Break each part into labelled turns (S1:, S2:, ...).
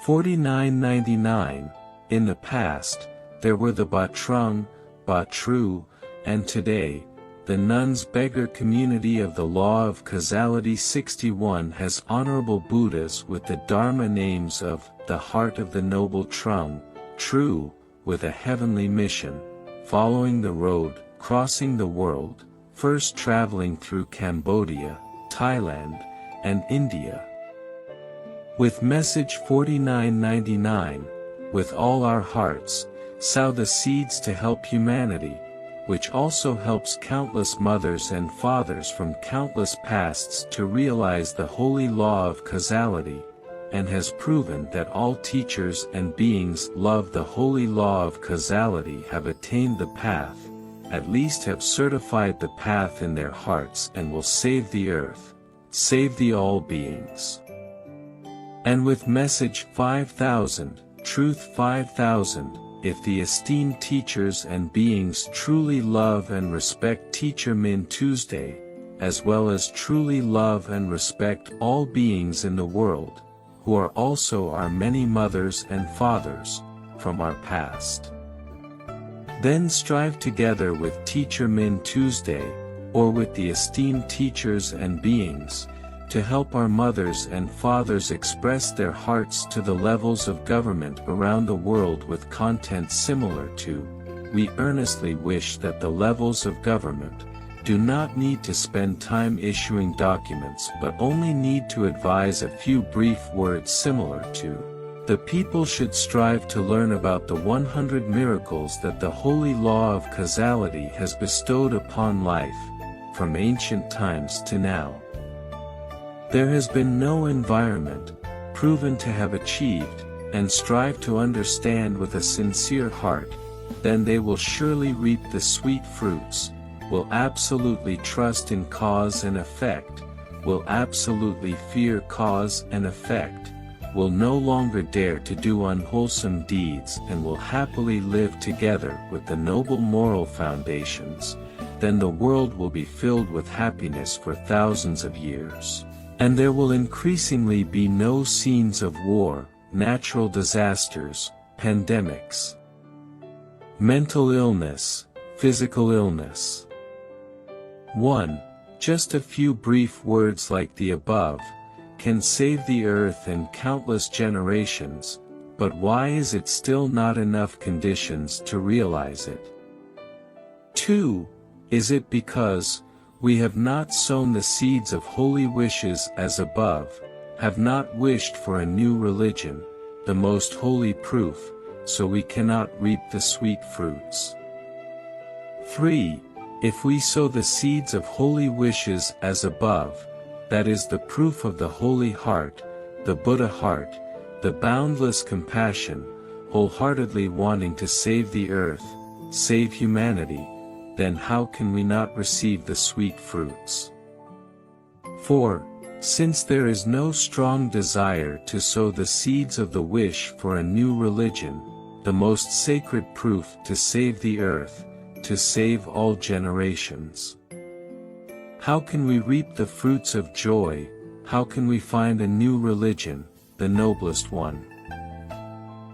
S1: 4999. In the past, there were the Batrung, Batru, and today, the nuns beggar community of the law of causality. 61 has honorable Buddhas with the Dharma names of the heart of the noble Trung, true, with a heavenly mission, following the road, crossing the world, first traveling through Cambodia, Thailand, and India. With message 4999, with all our hearts, sow the seeds to help humanity, which also helps countless mothers and fathers from countless pasts to realize the holy law of causality, and has proven that all teachers and beings love the holy law of causality have attained the path, at least have certified the path in their hearts, and will save the earth, save the all beings. And with message 5000, truth 5000, if the esteemed teachers and beings truly love and respect Teacher Min Tuesday, as well as truly love and respect all beings in the world, who are also our many mothers and fathers, from our past, then strive together with Teacher Min Tuesday, or with the esteemed teachers and beings, to help our mothers and fathers express their hearts to the levels of government around the world with content similar to, we earnestly wish that the levels of government do not need to spend time issuing documents but only need to advise a few brief words similar to, the people should strive to learn about the 100 miracles that the holy law of causality has bestowed upon life, from ancient times to now. There has been no environment, proven to have achieved, and strive to understand with a sincere heart, then they will surely reap the sweet fruits, will absolutely trust in cause and effect, will absolutely fear cause and effect, will no longer dare to do unwholesome deeds, and will happily live together with the noble moral foundations, then the world will be filled with happiness for thousands of years. And there will increasingly be no scenes of war, natural disasters, pandemics, mental illness, physical illness. 1. Just a few brief words like the above can save the earth and countless generations, but why is it still not enough conditions to realize it? 2. Is it because we have not sown the seeds of holy wishes as above, have not wished for a new religion, the most holy proof, so we cannot reap the sweet fruits? 3. If we sow the seeds of holy wishes as above, that is the proof of the holy heart, the Buddha heart, the boundless compassion, wholeheartedly wanting to save the earth, save humanity, then how can we not receive the sweet fruits? 4. Since there is no strong desire to sow the seeds of the wish for a new religion, the most sacred proof to save the earth, to save all generations, how can we reap the fruits of joy, how can we find a new religion, the noblest one?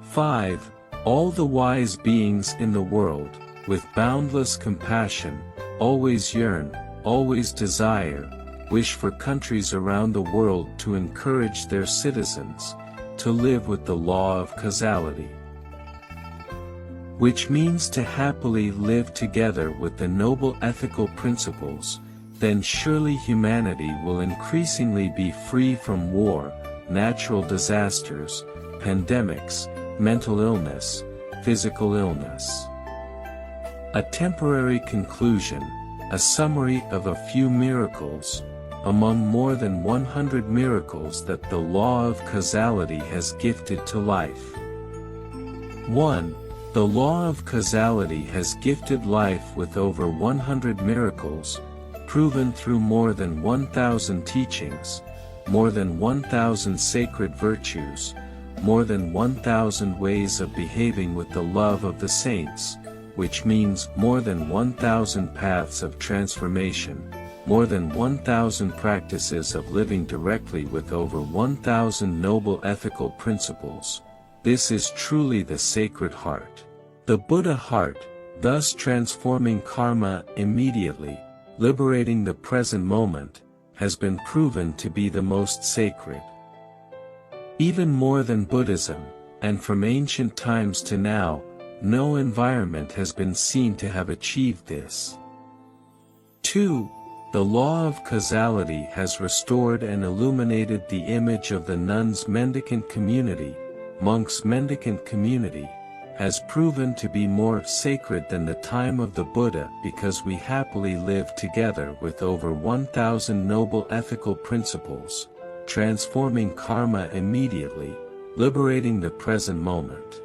S1: 5. All the wise beings in the world, with boundless compassion, always yearn, always desire, wish for countries around the world to encourage their citizens to live with the law of causality, which means to happily live together with the noble ethical principles. Then surely humanity will increasingly be free from war, natural disasters, pandemics, mental illness, physical illness. A temporary conclusion, a summary of a few miracles, among more than 100 miracles that the law of causality has gifted to life. 1. The law of causality has gifted life with over 100 miracles, proven through more than 1,000 teachings, more than 1,000 sacred virtues, more than 1,000 ways of behaving with the love of the saints, which means more than 1,000 paths of transformation, more than 1,000 practices of living directly with over 1,000 noble ethical principles. This is truly the Sacred Heart. The Buddha heart, thus transforming karma immediately, liberating the present moment, has been proven to be the most sacred. Even more than Buddhism, and from ancient times to now, no environment has been seen to have achieved this. 2. The law of causality has restored and illuminated the image of the nuns' mendicant community, monks' mendicant community, has proven to be more sacred than the time of the Buddha because we happily live together with over 1,000 noble ethical principles, transforming karma immediately, liberating the present moment.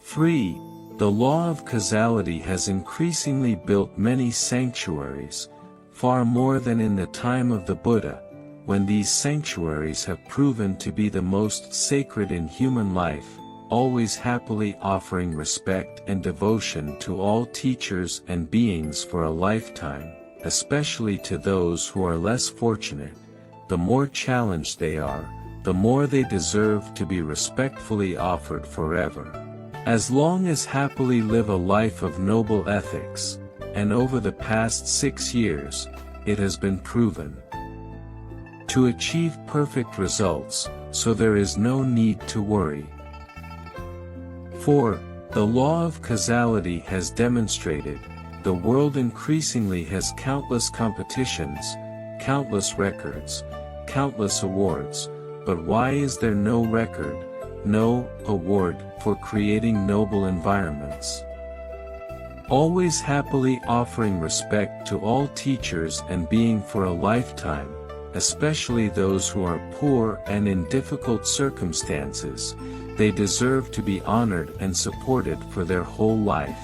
S1: 3. The law of causality has increasingly built many sanctuaries, far more than in the time of the Buddha, when these sanctuaries have proven to be the most sacred in human life, always happily offering respect and devotion to all teachers and beings for a lifetime, especially to those who are less fortunate. The more challenged they are, the more they deserve to be respectfully offered forever. As long as happily live a life of noble ethics, and over the past 6 years, it has been proven to achieve perfect results, so there is no need to worry. 4. The law of causality has demonstrated, the world increasingly has countless competitions, countless records, countless awards, but why is there no record, no award, for creating noble environments? Always happily offering respect to all teachers and being for a lifetime, especially those who are poor and in difficult circumstances, they deserve to be honored and supported for their whole life.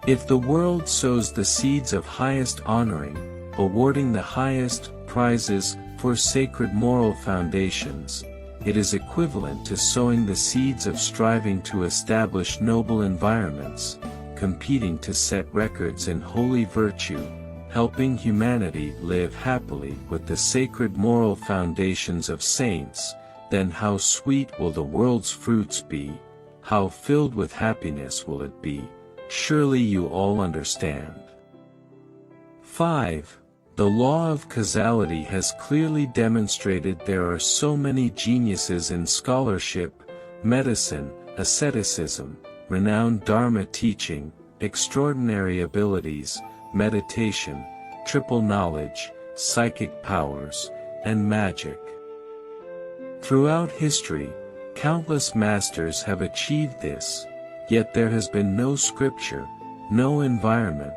S1: If the world sows the seeds of highest honoring, awarding the highest prizes for sacred moral foundations, it is equivalent to sowing the seeds of striving to establish noble environments, competing to set records in holy virtue, helping humanity live happily with the sacred moral foundations of saints. Then how sweet will the world's fruits be, how filled with happiness will it be, surely you all understand. 5. The law of causality has clearly demonstrated there are so many geniuses in scholarship, medicine, asceticism, renowned Dharma teaching, extraordinary abilities, meditation, triple knowledge, psychic powers, and magic. Throughout history, countless masters have achieved this, yet there has been no scripture, no environment,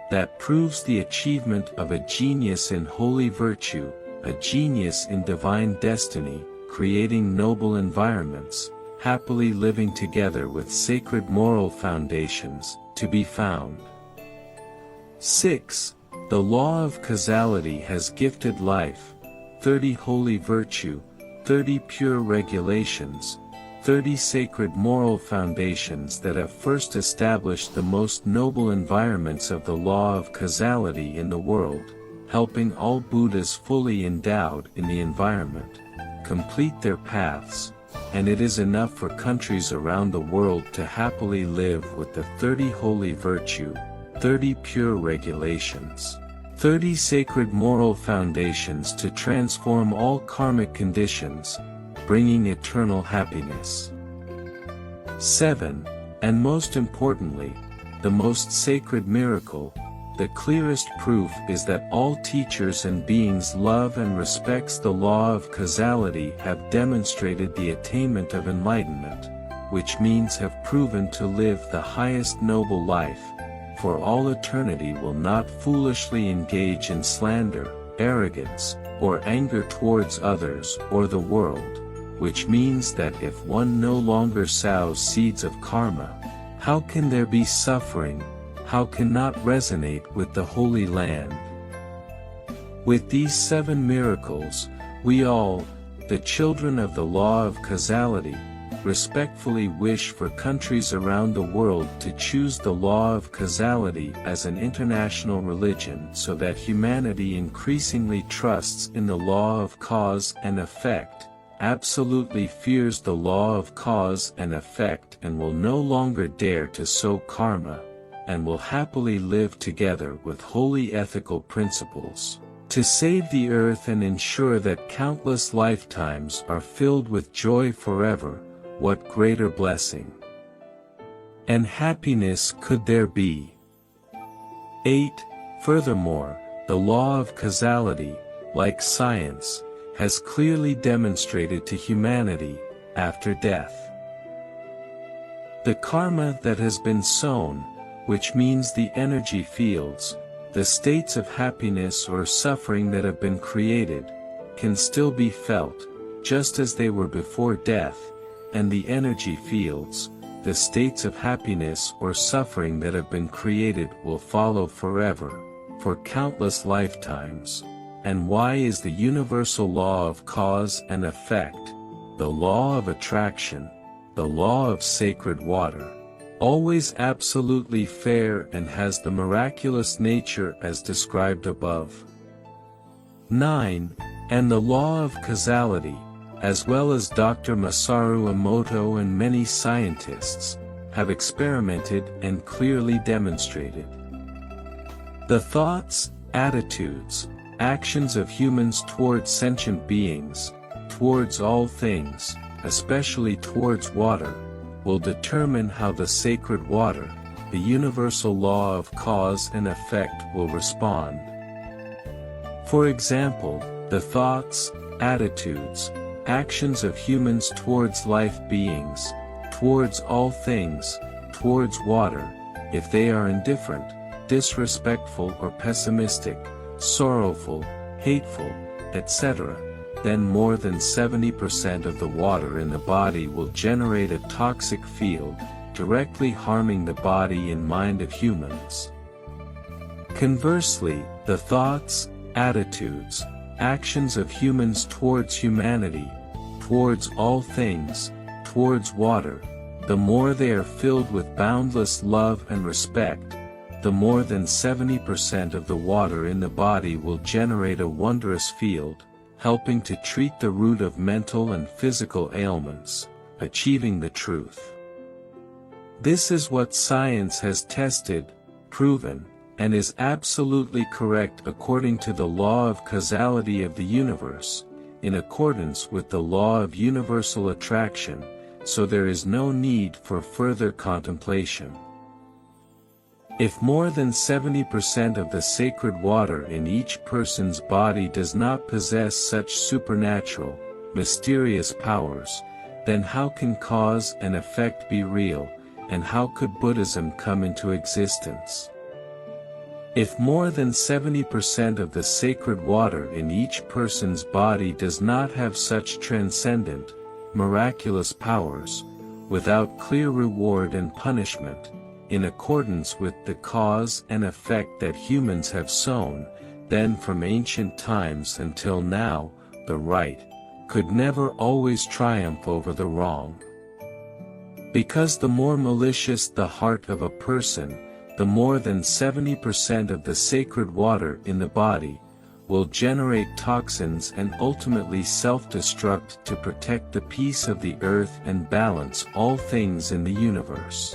S1: that proves the achievement of a genius in holy virtue, a genius in divine destiny, creating noble environments, happily living together with sacred moral foundations, to be found. 6. The law of causality has gifted life, 30 holy virtue, 30 pure regulations, 30 sacred moral foundations that have first established the most noble environments of the law of causality in the world, helping all Buddhas fully endowed in the environment, complete their paths, and it is enough for countries around the world to happily live with the 30 holy virtue, 30 pure regulations, 30 sacred moral foundations to transform all karmic conditions, bringing eternal happiness. 7. And most importantly, the most sacred miracle, the clearest proof is that all teachers and beings love and respects the law of causality have demonstrated the attainment of enlightenment, which means have proven to live the highest noble life, for all eternity will not foolishly engage in slander, arrogance, or anger towards others or the world, which means that if one no longer sows seeds of karma, how can there be suffering, how can not resonate with the Holy Land? With these 7 miracles, we all, the children of the law of causality, respectfully wish for countries around the world to choose the law of causality as an international religion so that humanity increasingly trusts in the law of cause and effect, absolutely fears the law of cause and effect and will no longer dare to sow karma, and will happily live together with holy ethical principles, to save the earth and ensure that countless lifetimes are filled with joy forever. What greater blessing and happiness could there be? 8. Furthermore, the law of causality, like science, has clearly demonstrated to humanity, after death, the karma that has been sown, which means the energy fields, the states of happiness or suffering that have been created, can still be felt, just as they were before death, and the energy fields, the states of happiness or suffering that have been created will follow forever, for countless lifetimes. And why is the universal law of cause and effect, the law of attraction, the law of sacred water, always absolutely fair and has the miraculous nature as described above? 9. And the law of causality, as well as Dr. Masaru Emoto and many scientists, have experimented and clearly demonstrated. The thoughts, attitudes, actions of humans towards sentient beings, towards all things, especially towards water, will determine how the sacred water, the universal law of cause and effect, will respond. For example, the thoughts, attitudes, actions of humans towards life beings, towards all things, towards water, if they are indifferent, disrespectful or pessimistic, sorrowful, hateful, etc., then more than 70% of the water in the body will generate a toxic field, directly harming the body and mind of humans. Conversely, the thoughts, attitudes, actions of humans towards humanity, towards all things, towards water, the more they are filled with boundless love and respect, the more than 70% of the water in the body will generate a wondrous field, helping to treat the root of mental and physical ailments, achieving the truth. This is what science has tested, proven, and is absolutely correct according to the law of causality of the universe, in accordance with the law of universal attraction, so there is no need for further contemplation. If more than 70% of the sacred water in each person's body does not possess such supernatural, mysterious powers, then how can cause and effect be real, and how could Buddhism come into existence? If more than 70% of the sacred water in each person's body does not have such transcendent, miraculous powers, without clear reward and punishment, in accordance with the cause and effect that humans have sown, then from ancient times until now, the right could never always triumph over the wrong. Because the more malicious the heart of a person, the more than 70% of the sacred water in the body will generate toxins and ultimately self-destruct to protect the peace of the earth and balance all things in the universe.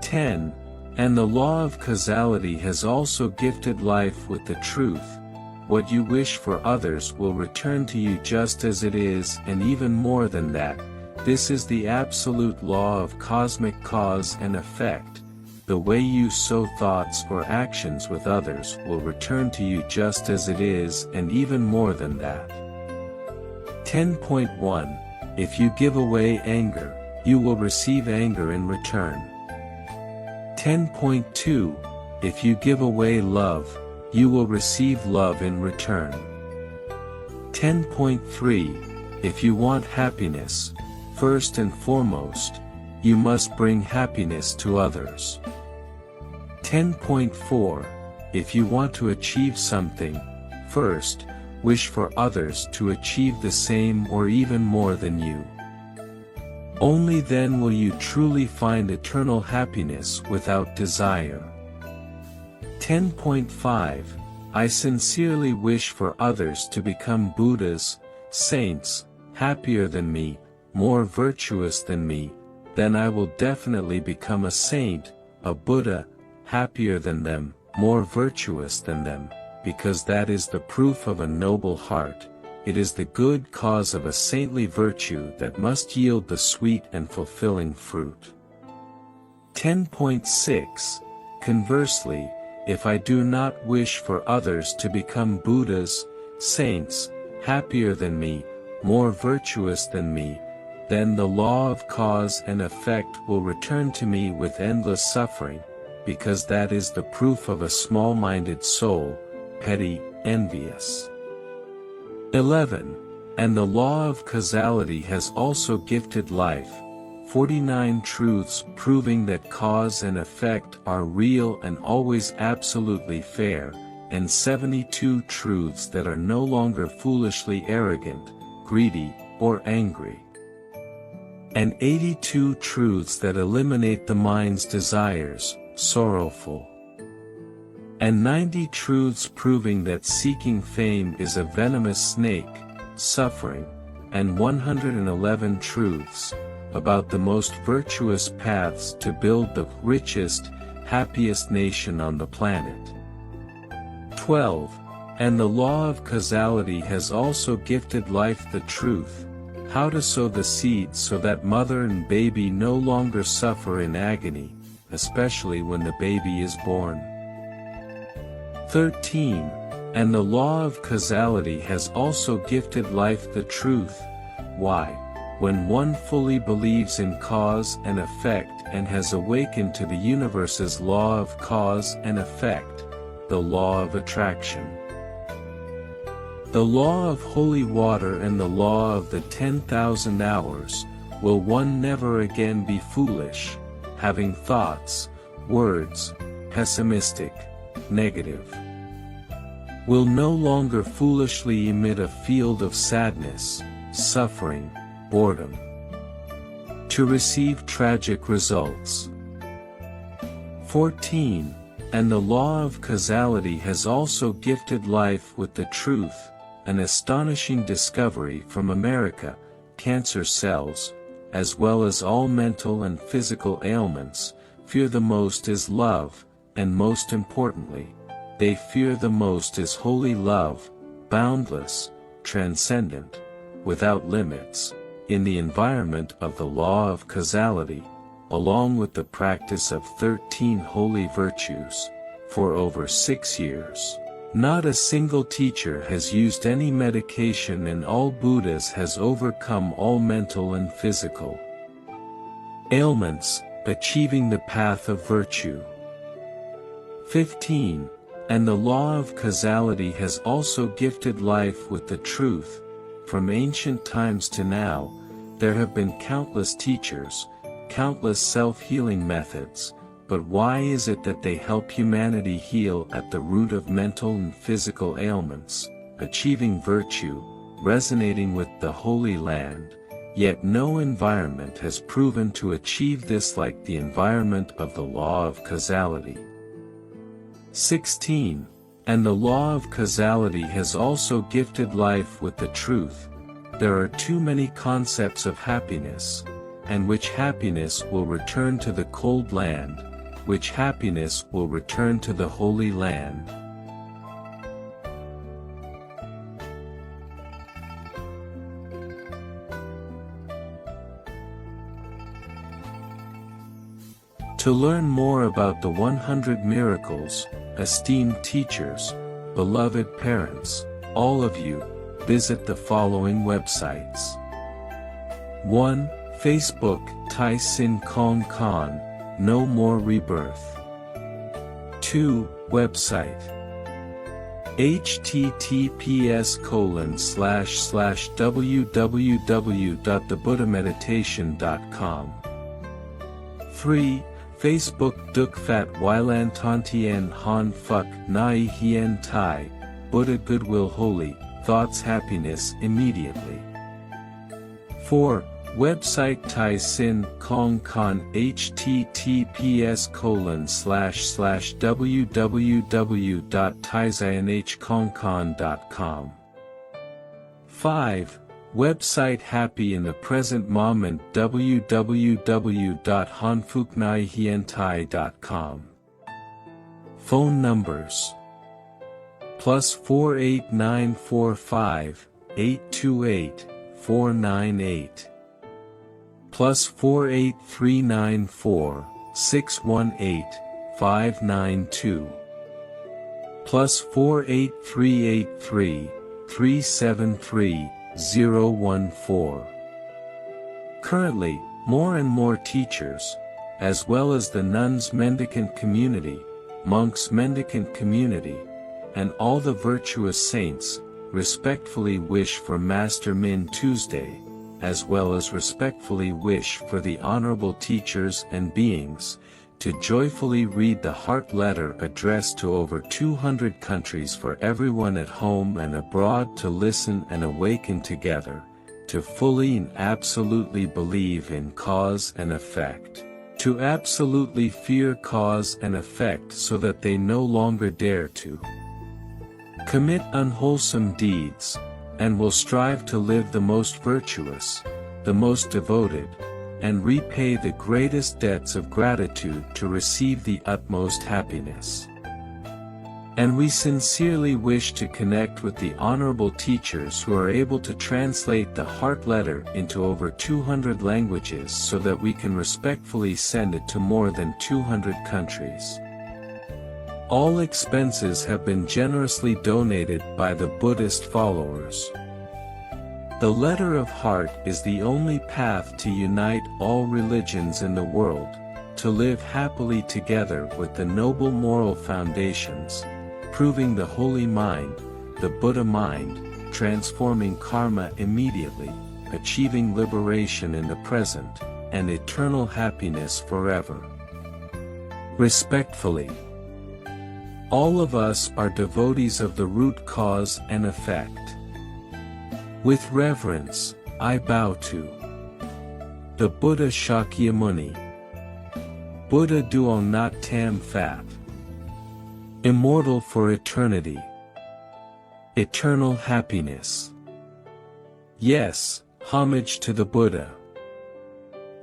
S1: 10. And the law of causality has also gifted life with the truth. What you wish for others will return to you just as it is, and even more than that. This is the absolute law of cosmic cause and effect. The way you sow thoughts or actions with others will return to you just as it is, and even more than that. 10.1. If you give away anger, you will receive anger in return. 10.2. If you give away love, you will receive love in return. 10.3. If you want happiness, first and foremost, you must bring happiness to others. 10.4. If you want to achieve something, first, wish for others to achieve the same or even more than you. Only then will you truly find eternal happiness without desire. 10.5 I sincerely wish for others to become Buddhas, saints, happier than me, more virtuous than me, then I will definitely become a saint, a Buddha, happier than them, more virtuous than them, because that is the proof of a noble heart. It is the good cause of a saintly virtue that must yield the sweet and fulfilling fruit. 10.6 Conversely, if I do not wish for others to become Buddhas, saints, happier than me, more virtuous than me, then the law of cause and effect will return to me with endless suffering, because that is the proof of a small-minded soul, petty, envious. 11. And the law of causality has also gifted life, 49 truths proving that cause and effect are real and always absolutely fair, and 72 truths that are no longer foolishly arrogant, greedy, or angry. And 82 truths that eliminate the mind's desires, sorrowful. And 90 truths proving that seeking fame is a venomous snake, suffering, and 111 truths about the most virtuous paths to build the richest, happiest nation on the planet. 12. And the law of causality has also gifted life the truth, how to sow the seeds so that mother and baby no longer suffer in agony, especially when the baby is born. 13. And the law of causality has also gifted life the truth, why, when one fully believes in cause and effect and has awakened to the universe's law of cause and effect, the law of attraction. The law of holy water and the law of the 10,000 hours, will one never again be foolish, having thoughts, words, pessimistic, negative. Will no longer foolishly emit a field of sadness, suffering, boredom. To receive tragic results. 14. And the law of causality has also gifted life with the truth, an astonishing discovery from America, cancer cells, as well as all mental and physical ailments, fear the most is love, and most importantly, they fear the most is holy love, boundless, transcendent, without limits, in the environment of the law of causality, along with the practice of 13 holy virtues, for over 6 years. Not a single teacher has used any medication and all Buddhas has overcome all mental and physical ailments, achieving the path of virtue. 15. And the law of causality has also gifted life with the truth. From ancient times to now, there have been countless teachers, countless self-healing methods, but why is it that they help humanity heal at the root of mental and physical ailments, achieving virtue, resonating with the Holy Land, yet no environment has proven to achieve this like the environment of the law of causality. 16. And the law of causality has also gifted life with the truth. There are too many concepts of happiness, and which happiness will return to the cold land, which happiness will return to the Holy Land. To learn more about the 100 miracles, esteemed teachers, beloved parents, all of you, visit the following websites. 1. Facebook, Tai Sin Kong Khan, No More Rebirth. 2. Website. https://www.thebuddhameditation.com. 3. Facebook Duk Fat Wylan Tontien Han Fuck Nai Hien Tai, Buddha Goodwill Holy, Thoughts Happiness Immediately. 4. Website Tai Sin Kong Con https://www.taisinhkongkon.com. 5. Website Happy in the Present Moment www.hanfuknaihientai.com. Phone numbers +48945 828 498 +48394 618 592 +48383 373 014. Currently, more and more teachers, as well as the nuns mendicant community, monks mendicant community, and all the virtuous saints, respectfully wish for Master Min Tuesday, as well as respectfully wish for the honorable teachers and beings, to joyfully read the heart letter addressed to over 200 countries for everyone at home and abroad to listen and awaken together, to fully and absolutely believe in cause and effect, to absolutely fear cause and effect so that they no longer dare to commit unwholesome deeds, and will strive to live the most virtuous, the most devoted, and repay the greatest debts of gratitude to receive the utmost happiness. And we sincerely wish to connect with the honorable teachers who are able to translate the heart letter into over 200 languages so that we can respectfully send it to more than 200 countries. All expenses have been generously donated by the Buddhist followers. The letter of heart is the only path to unite all religions in the world, to live happily together with the noble moral foundations, proving the holy mind, the Buddha mind, transforming karma immediately, achieving liberation in the present, and eternal happiness forever. Respectfully, all of us are devotees of the root cause and effect. With reverence, I bow to the Buddha Shakyamuni, Buddha Duong Nat Tam Fat, immortal for eternity, eternal happiness. Yes, homage to the Buddha.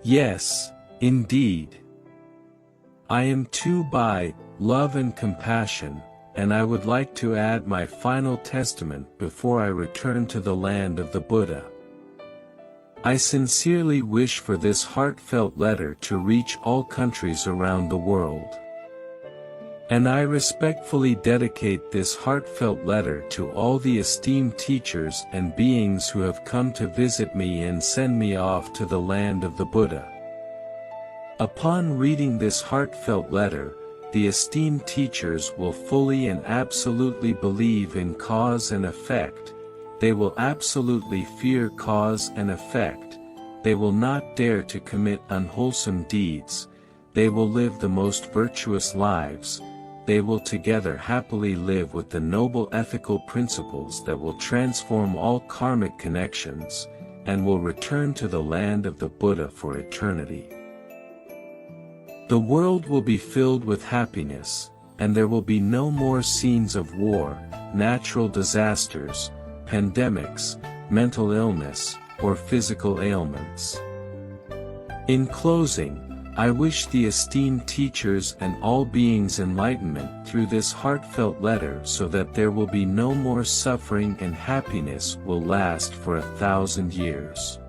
S1: Yes, indeed. I am too by love and compassion, and I would like to add my final testament before I return to the land of the Buddha. I sincerely wish for this heartfelt letter to reach all countries around the world. And I respectfully dedicate this heartfelt letter to all the esteemed teachers and beings who have come to visit me and send me off to the land of the Buddha. Upon reading this heartfelt letter, the esteemed teachers will fully and absolutely believe in cause and effect, they will absolutely fear cause and effect, they will not dare to commit unwholesome deeds, they will live the most virtuous lives, they will together happily live with the noble ethical principles that will transform all karmic connections, and will return to the land of the Buddha for eternity. The world will be filled with happiness, and there will be no more scenes of war, natural disasters, pandemics, mental illness, or physical ailments. In closing, I wish the esteemed teachers and all beings enlightenment through this heartfelt letter so that there will be no more suffering and happiness will last for 1,000 years.